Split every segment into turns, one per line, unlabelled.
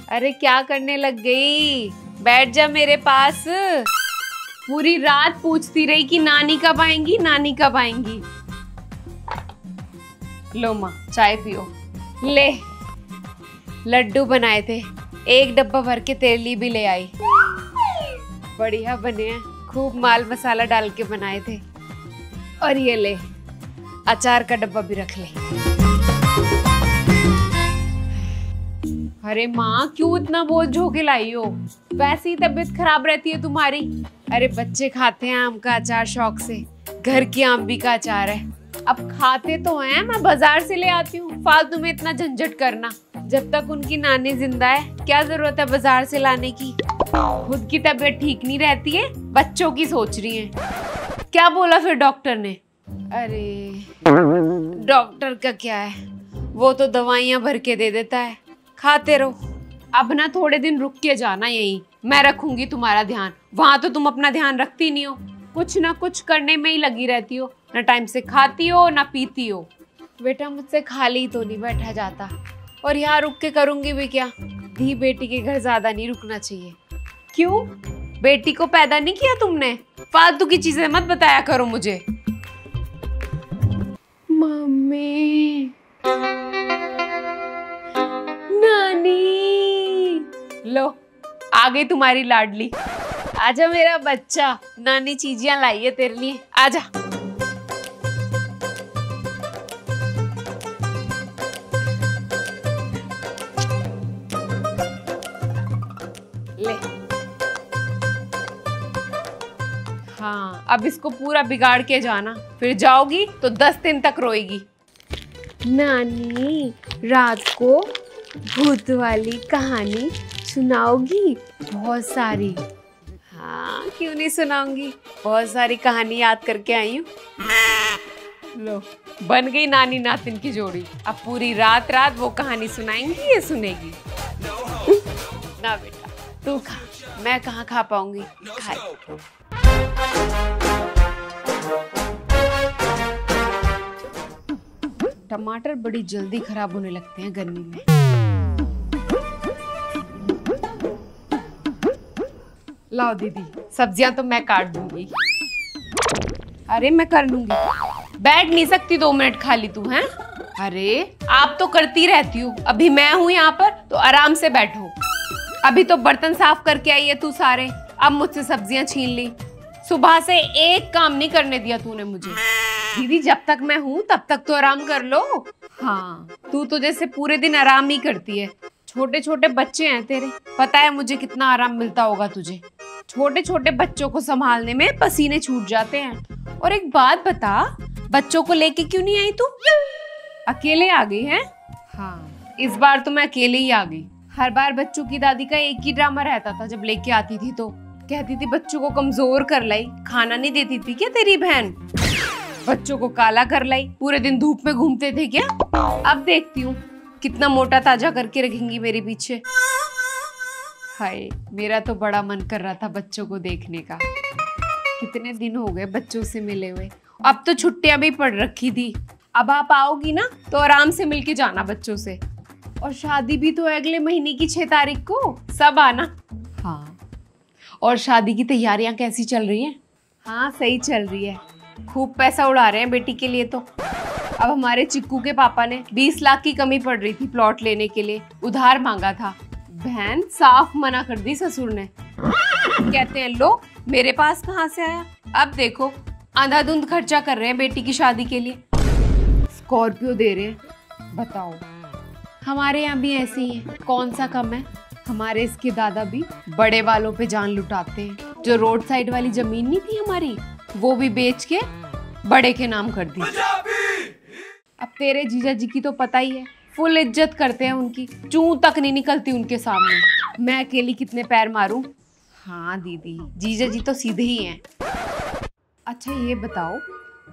अरे क्या करने लग गई? बैठ जा मेरे पास। पूरी रात पूछती रही कि नानी कब आएंगी, नानी कब आएंगी। लो माँ चाय पियो। ले लड्डू बनाए थे, एक डब्बा भर के तेरे लिए भी ले आई। बढ़िया बने हैं, खूब माल मसाला डाल के बनाए थे। और ये ले अचार का डब्बा भी रख ले। अरे माँ क्यों इतना बोझ ढोके लाई हो? वैसे ही तबीयत खराब रहती है तुम्हारी। अरे बच्चे खाते हैं आम का अचार शौक से, घर की आम का अचार है। अब खाते तो हैं, मैं बाजार से ले आती हूँ। फालतू में इतना झंझट करना। जब तक उनकी नानी जिंदा है क्या जरूरत है बाजार से लाने की? खुद की तबीयत ठीक नहीं रहती है, बच्चों की सोच रही है। क्या बोला फिर डॉक्टर ने? अरे डॉक्टर का क्या है, वो तो दवाइयाँ भर के दे देता है, खाते रहो। अब ना थोड़े दिन रुक के जाना यहीं, मैं रखूंगी तुम्हारा ध्यान। वहां तो तुम अपना ध्यान रखती नहीं हो, कुछ ना कुछ करने में ही लगी रहती हो। ना टाइम से खाती हो ना पीती हो। बेटा मुझसे खाली तो नहीं बैठा जाता, और यहाँ रुक के करूंगी भी क्या? धी बेटी के घर ज्यादा नहीं रुकना चाहिए। क्यों? बेटी को पैदा नहीं किया तुमने? फालतू की चीजें मत बताया करो मुझे। मम्मी, नानी, लो आ गई तुम्हारी लाडली। आजा मेरा बच्चा, नानी चीजियां लाई है तेरे लिए, आजा। ले। हाँ अब इसको पूरा बिगाड़ के जाना, फिर जाओगी तो 10 दिन तक रोएगी। नानी रात को भूत वाली कहानी सुनाओगी? बहुत सारी। हाँ क्यों नहीं सुनाऊंगी, बहुत सारी कहानी याद करके आई हूँ। लो बन गई नानी नातिन की जोड़ी। अब पूरी रात रात वो कहानी सुनाएंगी, ये सुनेगी। ना बेटा तू खा, मैं कहाँ खा पाऊंगी। खाए। टमाटर बड़ी जल्दी खराब होने लगते हैं गर्मी में। लाओ दीदी, सब्जियां तो मैं काट दूंगी। अरे मैं कर लूंगी, बैठ नहीं सकती 2 मिनट खाली तू हैं? अरे आप तो करती रहती हो, अभी मैं हूं यहाँ पर तो आराम से बैठो। अभी तो बर्तन साफ करके आई है तू सारे, अब मुझसे सब्जियां छीन ली। सुबह से एक काम नहीं करने दिया तूने मुझे। दीदी जब तक मैं हूँ तब तक तो आराम कर लो। हाँ तू तो जैसे पूरे दिन आराम ही करती है। छोटे छोटे बच्चे हैं तेरे, पता है मुझे कितना आराम मिलता होगा तुझे। छोटे छोटे बच्चों को संभालने में पसीने छूट जाते हैं। और एक बात बता, बच्चों को लेके क्यों नहीं आई तू? अकेले आ गई है? हाँ इस बार तो मैं अकेले ही आ गई। हर बार बच्चों की दादी का एक ही ड्रामा रहता था। जब लेके आती थी तो कहती थी बच्चों को कमजोर कर लाई। खाना नहीं देती थी क्या तेरी बहन? बच्चों को काला कर लाई, पूरे दिन धूप में घूमते थे क्या? अब देखती हूँ कितना मोटा ताजा करके रखेंगी मेरे पीछे। हाय मेरा तो बड़ा मन कर रहा था बच्चों को देखने का। कितने दिन हो गए बच्चों से मिले हुए। अब तो छुट्टियां भी पड़ रखी थी। अब आप आओगी ना तो आराम से मिलके जाना बच्चों से। और शादी भी तो अगले महीने की 6 तारीख को, सब आना। हाँ और शादी की तैयारियां कैसी चल रही हैं? हाँ सही चल रही है, खूब पैसा उड़ा रहे हैं बेटी के लिए तो। अब हमारे चिक्कू के पापा ने 20 लाख की कमी पड़ रही थी प्लॉट लेने के लिए, उधार मांगा था। बहन साफ मना कर दी ससुर ने। कहते हैं लो मेरे पास कहाँ से आया। अब देखो अंधाधुंध खर्चा कर रहे हैं बेटी की शादी के लिए। स्कॉर्पियो दे रहे हैं, बताओ। हमारे यहाँ भी ऐसे ही है, कौन सा कम है। हमारे इसके दादा भी बड़े वालों पे जान लुटाते हैं। जो रोड साइड वाली जमीन नहीं थी हमारी, वो भी बेच के बड़े के नाम कर दी। अब तेरे जीजा जी की तो पता ही है, फुल इज्जत करते हैं उनकी, चूं तक नहीं निकलती उनके सामने। मैं अकेली कितने पैर मारूं। हाँ दीदी जीजा जी तो सीधे ही हैं। अच्छा ये बताओ,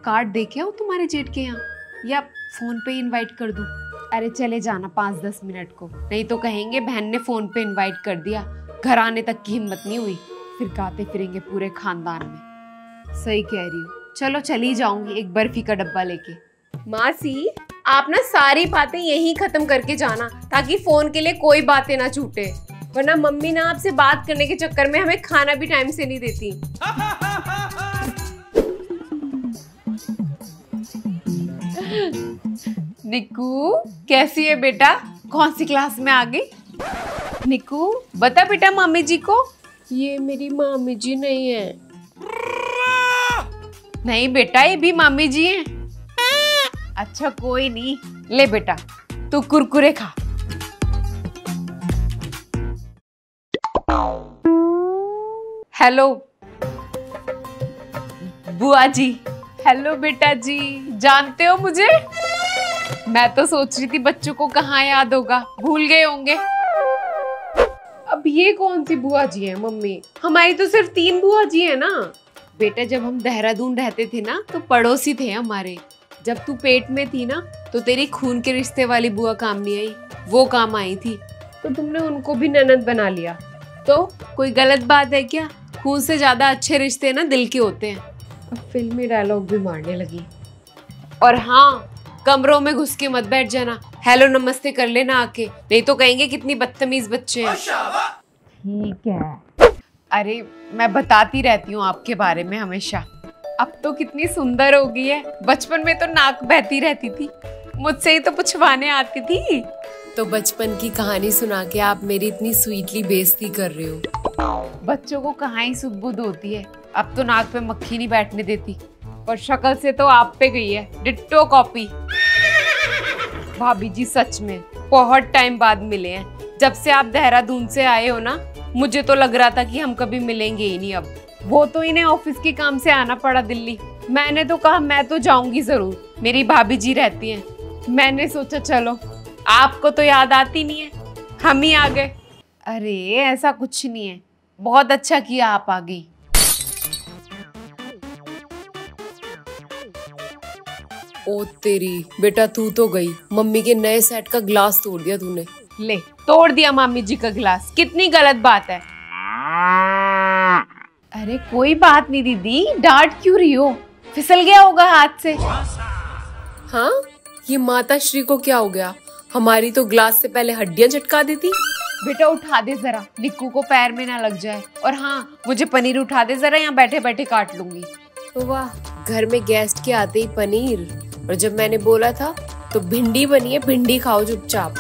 कार्ड देखे हो तुम्हारे जेठ के यहाँ, या फोन पे इनवाइट कर दूं? अरे चले जाना 5-10 मिनट को, नहीं तो कहेंगे बहन ने फोन पे इनवाइट कर दिया, घर आने तक की हिम्मत नहीं हुई। फिर गाते फिरेंगे पूरे खानदान में। सही कह रही हो, चलो चली जाऊंगी एक बर्फी का डब्बा लेके। मासी आप ना सारी बातें यहीं खत्म करके जाना, ताकि फोन के लिए कोई बातें ना छूटे। वरना मम्मी ना आपसे बात करने के चक्कर में हमें खाना भी टाइम से नहीं देती। निक्कू कैसी है बेटा, कौन सी क्लास में आ गई? निक्कू बता बेटा मम्मी जी को। ये मेरी मम्मी जी नहीं है। नहीं बेटा ये भी मम्मी जी हैं। अच्छा कोई नहीं, ले बेटा तू कुरकुरे खा। हेलो बुआ जी। हेलो बेटा जी, जानते हो मुझे? मैं तो सोच रही थी बच्चों को कहाँ याद होगा, भूल गए होंगे। अब ये कौन सी बुआ जी है मम्मी? हमारी तो सिर्फ 3 बुआ जी है ना। बेटा जब हम देहरादून रहते थे ना तो पड़ोसी थे हमारे। जब तू पेट में थी ना तो तेरी खून के रिश्ते वाली बुआ काम नहीं आई, वो काम आई थी, तो तुमने उनको भी ननद बना लिया। तो कोई गलत बात है क्या? खून से ज्यादा अच्छे रिश्ते ना दिल के होते हैं। अब फिल्मी डायलॉग भी मारने लगी। और हाँ, कमरों में घुस के मत बैठ जाना, हेलो नमस्ते कर लेना आके, नहीं तो कहेंगे कितनी बदतमीज बच्चे हैं। ठीक है। अरे मैं बताती रहती हूँ आपके बारे में हमेशा। अब तो कितनी सुंदर हो गई है, बचपन में तो नाक बहती रहती थी, मुझसे ही तो पुछवाने आती थी। तो बचपन की कहानी सुना के आप मेरी इतनी स्वीटली बेइज्जती कर रहे हो। बच्चों को कहाँ ही सुध-बुध होती है, अब तो नाक पे मक्खी नहीं बैठने देती। और शक्ल से तो आप पे गई है, डिट्टो कॉपी। भाभी जी सच में बहुत टाइम बाद मिले हैं। जब से आप देहरादून से आए हो ना, मुझे तो लग रहा था कि हम कभी मिलेंगे ही नहीं। अब वो तो इन्हें ऑफिस के काम से आना पड़ा दिल्ली। मैंने तो कहा मैं तो जाऊंगी जरूर, मेरी भाभी जी रहती हैं। मैंने सोचा चलो, आपको तो याद आती नहीं है, हम ही आ गए। अरे ऐसा कुछ नहीं है, बहुत अच्छा किया आप आ गई। ओ तेरी, बेटा तू तो गई, मम्मी के नए सेट का ग्लास तोड़ दिया तूने। ले तोड़ दिया मामी जी का गिलास, कितनी गलत बात है। अरे कोई बात नहीं दीदी, डांट क्यों रही हो? फिसल गया होगा हाथ से। हाँ, ये माता श्री को क्या हो गया? हमारी तो ग्लास से पहले हड्डियां चटका देती। बेटा उठा दे जरा, निक्कू को पैर में ना लग जाए। और हाँ, मुझे पनीर उठा दे जरा, यहाँ बैठे बैठे काट लूंगी। तो वाह, घर में गेस्ट के आते ही पनीर। और जब मैंने बोला था तो भिंडी बनी है, भिंडी खाओ चुपचाप।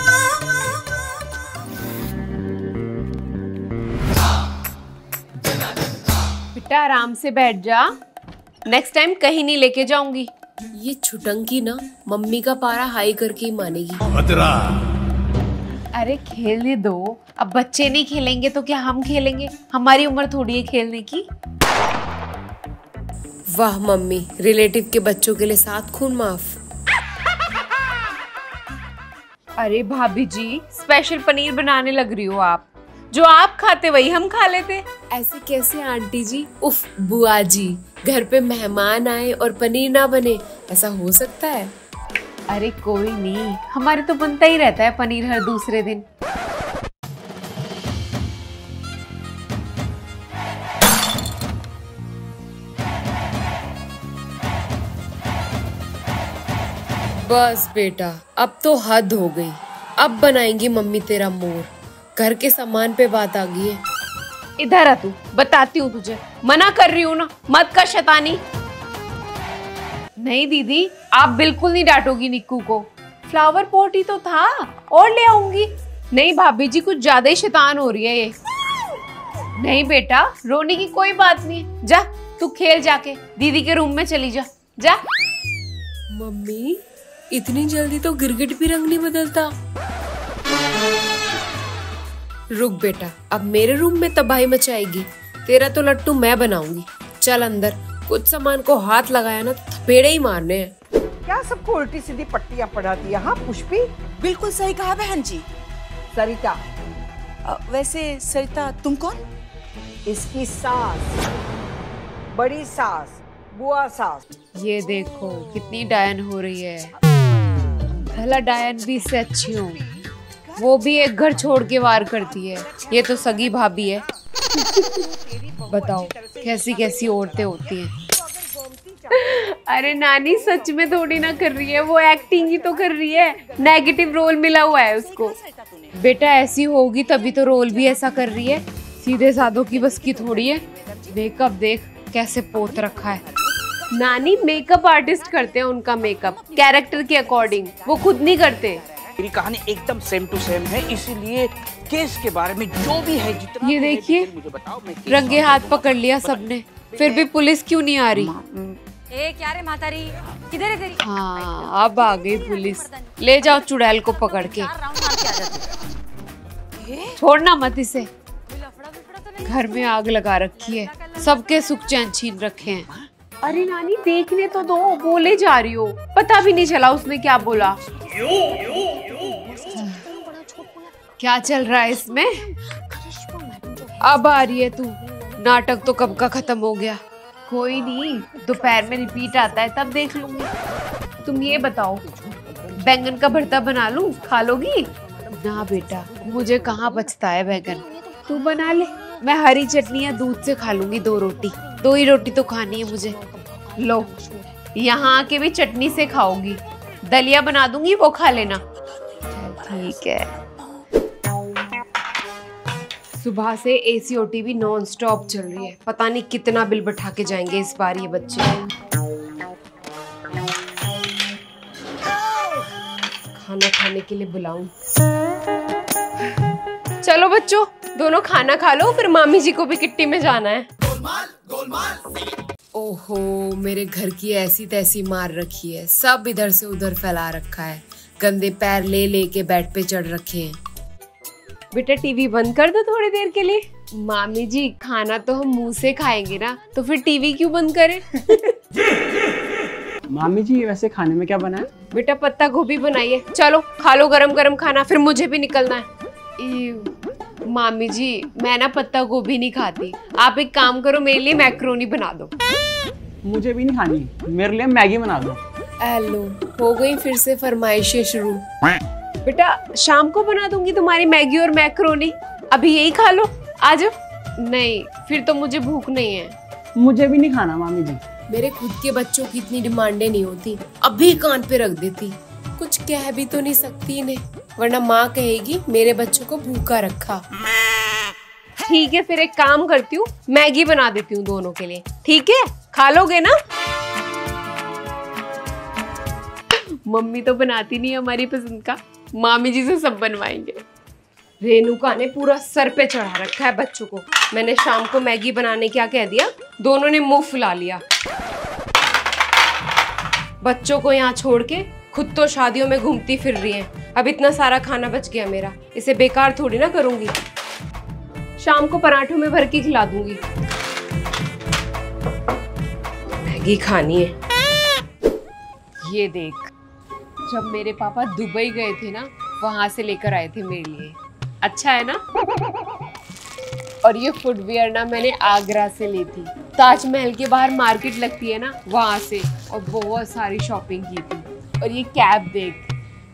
बेटा आराम से बैठ जा, नेक्स्ट टाइम कहीं नहीं लेके जाऊंगी। ये छुटंकी ना मम्मी का पारा हाई करके ही मानेगी। अरे खेलने दो, अब बच्चे नहीं खेलेंगे तो क्या हम खेलेंगे? हमारी उम्र थोड़ी है खेलने की। वाह मम्मी, रिलेटिव के बच्चों के लिए 7 खून माफ। अरे भाभी जी, स्पेशल पनीर बनाने लग रही हो आप। जो आप खाते वही हम खा लेते। ऐसे कैसे आंटी जी? उफ बुआ जी, घर पे मेहमान आए और पनीर ना बने, ऐसा हो सकता है? अरे कोई नहीं, हमारे तो बनता ही रहता है पनीर हर दूसरे दिन। बस बेटा, अब तो हद हो गई। अब बनाएंगी मम्मी तेरा मोर। घर के सामान पे बात आ गई है। इधर आ तू, बताती हूँ तुझे। मना कर रही हूँ ना, मत कर शैतानी। नहीं दीदी, आप बिल्कुल नहीं डांटोगी निक्कू को। फ्लावर पॉट ही तो था, और ले आऊंगी। नहीं भाभी जी, कुछ ज्यादा ही शैतान हो रही है ये। नहीं बेटा, रोने की कोई बात नहीं, जा तू खेल जाके, दीदी के रूम में चली जा। जा। मम्मी इतनी जल्दी तो गिरगिट भी रंग नहीं बदलता। रुक बेटा, अब मेरे रूम में तबाही मचाएगी। तेरा तो लट्टू मैं बनाऊंगी। चल अंदर, कुछ सामान को हाथ लगाया ना तो थपेड़े ही मारने हैं।
क्या सबको उल्टी सीधी पट्टियां पढ़ा दिया? हाँ पुष्पी,
बिल्कुल सही कहा बहन जी।
सरिता
वैसे सरिता तुम कौन?
इसकी सास, बड़ी सास, बुआ सास।
ये देखो कितनी डायन हो रही है। भला डायन भी इससे अच्छी हो, वो भी एक घर छोड़ के वार करती है। ये तो सगी भाभी है। बताओ कैसी कैसी औरतें होती हैं। अरे नानी सच में थोड़ी ना कर रही है, वो एक्टिंग ही तो कर रही है, नेगेटिव रोल मिला हुआ है उसको। बेटा ऐसी होगी तभी तो रोल भी ऐसा कर रही है, सीधे साधों की बस की थोड़ी है। मेकअप देख कैसे पोत रखा है। नानी मेकअप आर्टिस्ट करते हैं उनका मेकअप कैरेक्टर के अकॉर्डिंग, वो खुद नहीं करते।
मेरी कहानी एकदम सेम टू सेम है, इसीलिए केस के बारे में जो भी है जितना
ये देखिए
मुझे बताओ, मैं केस
रंगे हाथ पकड़ लिया सबने, फिर भी पुलिस क्यों नहीं आ रही?
ए क्या रे मातारी, किधर है तेरी?
हाँ अब आ गई पुलिस, ले जाओ चुड़ैल को पकड़ के।
4 राउंड मार के आ जाती।
छोड़ना मत इसे, घर में आग लगा रखी है, सबके सुख चैन छीन रखे हैं। अरे नानी देखने तो दो, बोले जा रही हो, पता भी नहीं चला उसने क्या बोला। क्या चल रहा है इसमें? अब आ रही है तू, नाटक तो कब का खत्म हो गया। कोई नहीं, दोपहर में रिपीट आता है तब देख लूंगी। तुम ये बताओ बैंगन का भरता बना लूं, खा लोगी? ना बेटा मुझे कहाँ बचता है बैंगन, तू बना ले, मैं हरी चटनी या दूध से खा लूंगी 2 रोटी, 2 ही रोटी तो खानी है मुझे। लो यहाँ आके भी चटनी से खाओगी, दलिया बना दूंगी वो खा लेना। ठीक है। सुबह से एसीओटी भी नॉन स्टॉप चल रही है, पता नहीं कितना बिल बैठा के जाएंगे इस बार ये बच्चे। खाना खाने के लिए बुलाऊं? चलो बच्चों दोनों खाना खा लो, फिर मामी जी को भी किट्टी में जाना है। ओहो मेरे घर की ऐसी तैसी मार रखी है, सब इधर से उधर फैला रखा है, गंदे पैर ले लेके बेड पे चढ़ रखे हैं। बेटा टीवी बंद कर दो थोड़ी देर के लिए। मामी जी खाना तो हम मुंह से खाएंगे ना, तो फिर टीवी क्यों बंद करें?
मामी जी वैसे खाने में क्या बना है?
बेटा पत्ता गोभी बनाइए, चलो खा लो गरम गरम खाना, फिर मुझे भी निकलना है। मामी जी मैं ना पत्ता गोभी नहीं खाती, आप एक काम करो मेरे लिए मैक्रोनी बना दो।
मुझे भी नहीं खानी, मेरे लिए मैगी बना दो।
हेलो हो गई फिर से फरमाइशें शुरू। बेटा शाम को बना दूंगी तुम्हारी मैगी और मैक्रोनी, अभी यही खा लो, आ जाओ। नहीं फिर तो मुझे भूख नहीं है।
मुझे भी नहीं खाना मामी जी।
मेरे खुद के बच्चों की इतनी डिमांडें नहीं होती, अभी कान पे रख देती, कुछ कह भी तो नहीं सकती इन्हें, वरना माँ कहेगी मेरे बच्चों को भूखा रखा। ठीक है फिर एक काम करती हूँ, मैगी बना देती हूँ दोनों के लिए, ठीक है खा लोगे ना? मम्मी तो बनाती नहीं हमारी पसंद का, मामी जी से सब बनवाएंगे। रेणुका ने पूरा सर पे चढ़ा रखा है बच्चों को, मैंने शाम को मैगी बनाने क्या कह दिया, दोनों ने मुंह फुला लिया। बच्चों को यहाँ छोड़ के खुद तो शादियों में घूमती फिर रही हैं। अब इतना सारा खाना बच गया मेरा, इसे बेकार थोड़ी ना करूंगी, शाम को पराठों में भर के खिला दूंगी। मैगी खानी है। ये देख जब मेरे पापा दुबई गए थे ना, वहां से लेकर आए थे मेरे लिए, अच्छा है ना? और ये फुटवियर ना मैंने आगरा से ली थी, ताजमहल के बाहर मार्केट लगती है ना वहां से, और बहुत सारी शॉपिंग की थी। और ये कैप देख,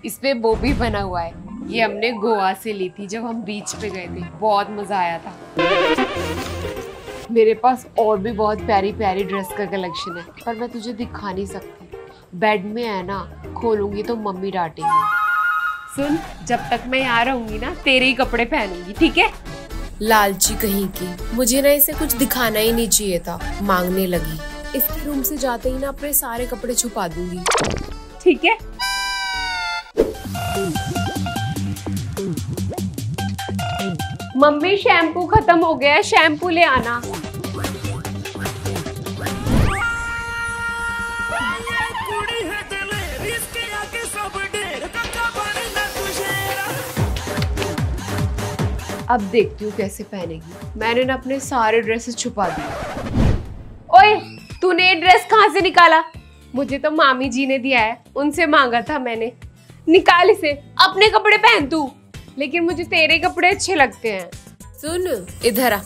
इस पे वो भी बना हुआ है, ये हमने गोवा से ली थी जब हम बीच पे गए थे, बहुत मजा आया था। मेरे पास और भी बहुत प्यारी प्यारी ड्रेस का कलेक्शन है, पर मैं तुझे दिखा नहीं सकती, बेड में है ना, खोलूंगी तो मम्मी डांटेंगी। सुन जब तक मैं यहाँ रहूंगी ना तेरे ही कपड़े पहनूंगी, ठीक है? लालची कहीं की, मुझे ना इसे कुछ दिखाना ही नहीं चाहिए था, मांगने लगी। इसके रूम से जाते ही ना अपने सारे कपड़े छुपा दूंगी, ठीक है? मम्मी शैम्पू खत्म हो गया है, शैम्पू ले आना। अब देखती हूँ कैसे पहनेगी। मैंने ना अपने सारे ड्रेसेस छुपा दिए। ओए तूने ये ड्रेस कहाँ से निकाला? मुझे तो मामी जी ने दिया है, उनसे मांगा था मैंने। निकाल इसे, अपने कपड़े पहन तू, लेकिन मुझे तेरे कपड़े अच्छे लगते हैं। सुन इधर आ।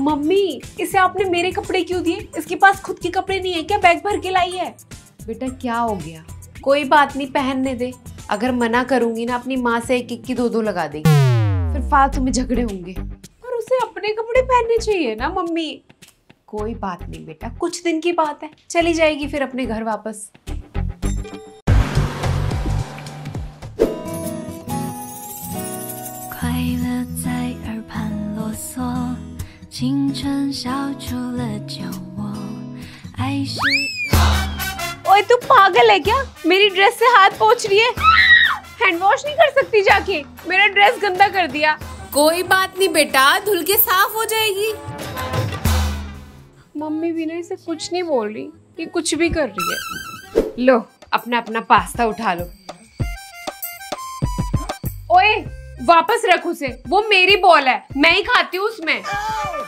मम्मी इसे आपने मेरे कपड़े क्यों दिए? इसके पास खुद के कपड़े नहीं है क्या? बैग भर के लाई है। बेटा क्या हो गया? कोई बात नहीं, पहनने दे। अगर मना करूंगी ना अपनी माँ से एक एक की 2-2 लगा देगी, फिर फालतू में झगड़े होंगे। और उसे अपने कपड़े पहनने चाहिए ना मम्मी। कोई बात नहीं बेटा, कुछ दिन की बात है, चली जाएगी फिर अपने घर वापस।
快乐在耳畔啰嗦，青春笑出了酒窝，爱是
ओए तू पागल है क्या? मेरी ड्रेस से हाथ पोंछ रही है। हैंड वॉश नहीं कर सकती जाके? मेरा ड्रेस गंदा कर दिया। कोई बात नहीं बेटा, धुल के साफ हो जाएगी। मम्मी भी ना इसे कुछ नहीं बोल रही, ये कुछ भी कर रही है। लो अपना अपना पास्ता उठा लो। ओए वापस रख उसे, वो मेरी बॉल है, मैं ही खाती हूँ उसमें।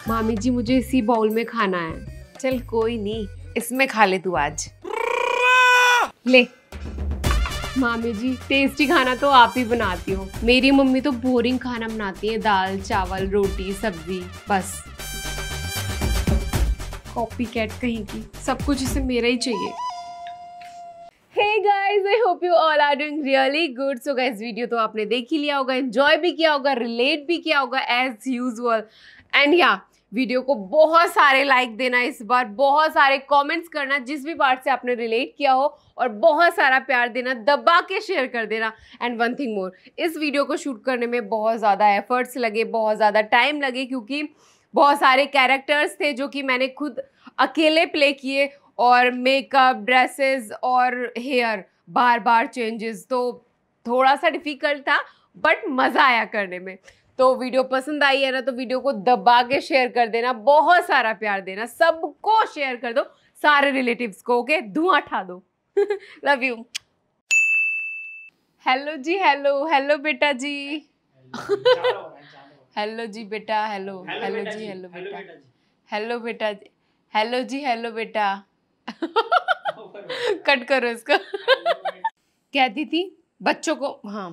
मामी जी मुझे इसी बाउल में खाना है। चल कोई नहीं, इसमें खा ले तू आज। ले मामी जी, टेस्टी खाना तो आप ही बनाती हो, मेरी मम्मी तो बोरिंग खाना बनाती है, दाल चावल रोटी सब्जी बस। कॉपी कैट कहीं की, सब कुछ इसे मेरा ही चाहिए। Hey guys, I hope you all are doing really good. So guys, video तो आपने देख ही लिया होगा, एंजॉय भी किया होगा, रिलेट भी किया होगा as usual. And yeah, video को बहुत सारे लाइक देना इस बार, बहुत सारे कमेंट्स करना जिस भी पार्ट से आपने रिलेट किया हो, और बहुत सारा प्यार देना, दबा के शेयर कर देना। एंड वन थिंग मोर, इस वीडियो को शूट करने में बहुत ज़्यादा एफर्ट्स लगे, बहुत ज़्यादा टाइम लगे, क्योंकि बहुत सारे कैरेक्टर्स थे जो कि मैंने खुद अकेले प्ले किए, और मेकअप, ड्रेसेस और हेयर बार बार चेंजेस, तो थोड़ा सा डिफिकल्ट था बट मज़ा आया करने में। तो वीडियो पसंद आई है ना तो वीडियो को दबा के शेयर कर देना, बहुत सारा प्यार देना, सबको शेयर कर दो, सारे रिलेटिव्स को, ओके? धुआं उठा दो। Love you. हेलो जी, हेलो हेलो बेटा जी। हेलो जी बेटा, हेलो हेलो जी, हेलो बेटा, हेलो बेटा जी, हेलो जी, हेलो बेटा। कट करो इसको। कहती थी बच्चों को, हाँ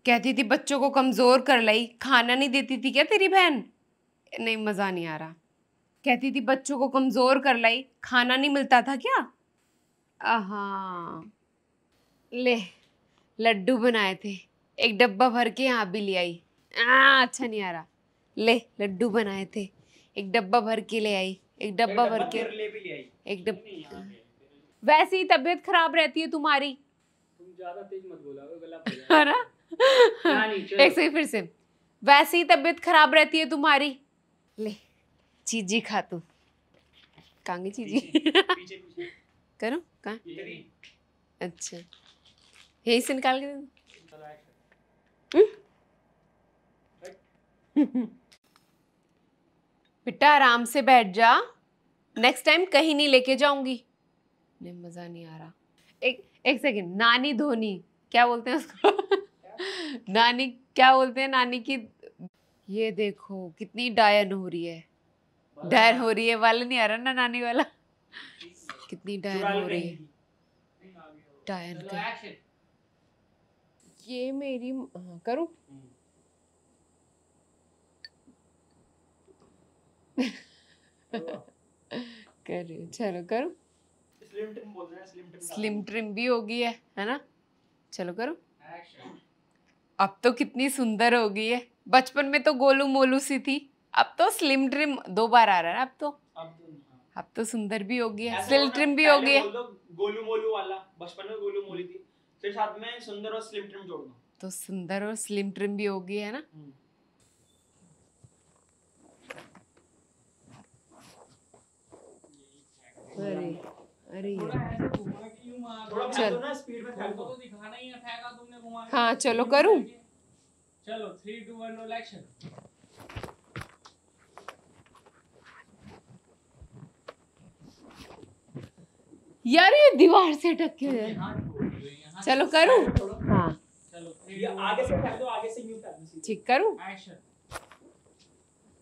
कहती थी बच्चों को कमज़ोर कर लाई, खाना नहीं देती थी क्या तेरी बहन? नहीं मज़ा नहीं आ रहा। कहती थी बच्चों को कमज़ोर कर लाई, खाना नहीं मिलता था क्या? हाँ ले लड्डू बनाए थे, एक डब्बा भर के यहाँ भी ले आई। अच्छा नहीं आ रहा। ले लड्डू बनाए थे, एक डब्बा भर के ले आई, एक डब्बा भर के, एक डब्बा। वैसे ही तबीयत खराब रहती है तुम्हारी।
तुम ज्यादा तेज मत बोला, गला फट जाएगा।
है ना? एक से फिर से, वैसे ही तबीयत खराब रहती है तुम्हारी। ले चीजी खा तू। कांगी चीजी।
पीछे
करो कहाँ? अच्छा यही से निकाल के दे। बेटा आराम से बैठ जा, नेक्स्ट टाइम कहीं नहीं लेके जाऊंगी। नहीं मजा नहीं आ रहा। एक सेकंड, नानी धोनी क्या बोलते हैं उसको? नानी क्या बोलते हैं नानी की? ये देखो कितनी डायन हो रही है, डायन हो रही है वाला नहीं आ रहा ना नानी वाला। कितनी डायन हो रही है, डायन का। ये मेरी, हाँ करूँ? कर रही हूँ, चलो करूँ।
स्लिम ट्रिम बोल रहे हैं, स्लिम ट्रिम।
स्लिम ट्रिम भी हो गई है ना? चलो करो। अब तो कितनी सुंदर हो गई है, बचपन में तो गोलू मोलू सी थी, अब तो स्लिम ट्रिम 2 बार आ रहा है। अब तो सुंदर भी हो गई है, स्लिम ट्रिम भी हो गई है।
गोलू मोलू वाला, बचपन में गोलू मोली थी, फिर साथ में सुंदर और स्लिम ट्रिम जोड़ दो,
तो सुंदर और स्लिम ट्रिम भी हो गई है ना? अरे अरे चल
ना स्पीड में फेंको तो दिखाना ही है, फेंका तुमने घुमा के।
हाँ चलो करूँ।
चलो 3 2 1 रोल एक्शन।
यार ये दीवार से अटक के है। चलो करूँ। हाँ
चलो ये आगे से फेंक दो, आगे से यूं फेंक दो।
ठीक करूँ।
एक्शन।